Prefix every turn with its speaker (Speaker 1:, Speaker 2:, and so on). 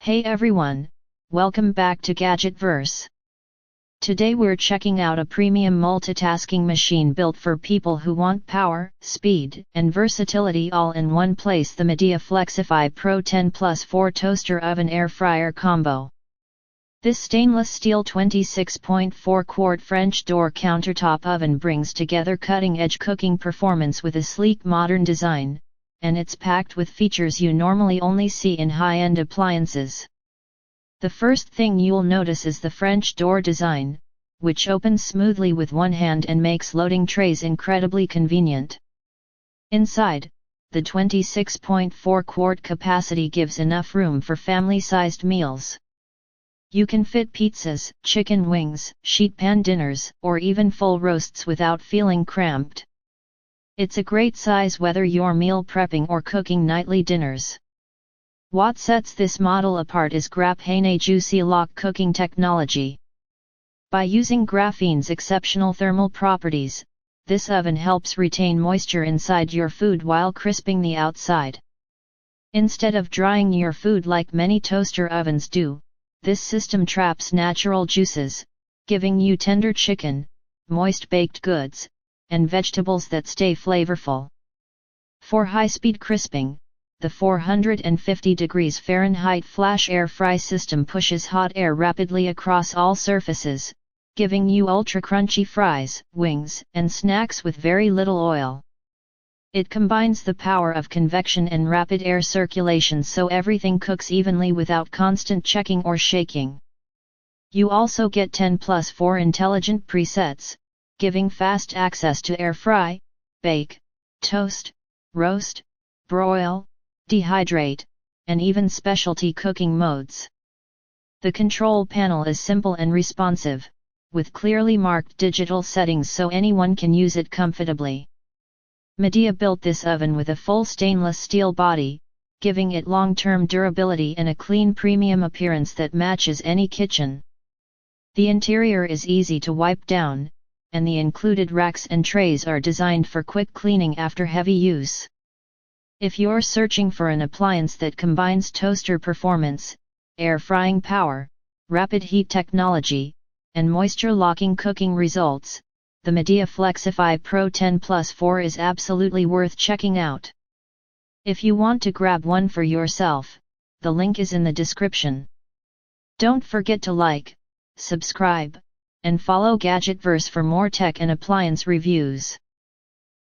Speaker 1: Hey everyone, welcome back to Gadgetverse. Today we're checking out a premium multitasking machine built for people who want power, speed, and versatility all in one place, the Midea Flexify Pro 10+4 Toaster Oven Air Fryer Combo. This stainless steel 26.4 quart French door countertop oven brings together cutting-edge cooking performance with a sleek modern design, and it's packed with features you normally only see in high-end appliances. The first thing you'll notice is the French door design, which opens smoothly with one hand and makes loading trays incredibly convenient. Inside, the 26.4 quart capacity gives enough room for family-sized meals. You can fit pizzas, chicken wings, sheet pan dinners, or even full roasts without feeling cramped. It's a great size whether you're meal prepping or cooking nightly dinners. What sets this model apart is Graphene Juicy-Lock cooking technology. By using graphene's exceptional thermal properties, this oven helps retain moisture inside your food while crisping the outside. Instead of drying your food like many toaster ovens do, this system traps natural juices, giving you tender chicken, moist baked goods, and vegetables that stay flavorful. For high-speed crisping, the 450 degrees Fahrenheit flash air fry system pushes hot air rapidly across all surfaces, giving you ultra-crunchy fries, wings, and snacks with very little oil. It combines the power of convection and rapid air circulation so everything cooks evenly without constant checking or shaking. You also get 10+4 intelligent presets, giving fast access to air fry, bake, toast, roast, broil, dehydrate, and even specialty cooking modes. The control panel is simple and responsive, with clearly marked digital settings so anyone can use it comfortably. Midea built this oven with a full stainless steel body, giving it long-term durability and a clean premium appearance that matches any kitchen. The interior is easy to wipe down, and the included racks and trays are designed for quick cleaning after heavy use. If you're searching for an appliance that combines toaster performance, air frying power, rapid heat technology, and moisture-locking cooking results, the Midea Flexify Pro 10+4 is absolutely worth checking out. If you want to grab one for yourself, the link is in the description. Don't forget to like, subscribe, and follow Gadgetverse for more tech and appliance reviews.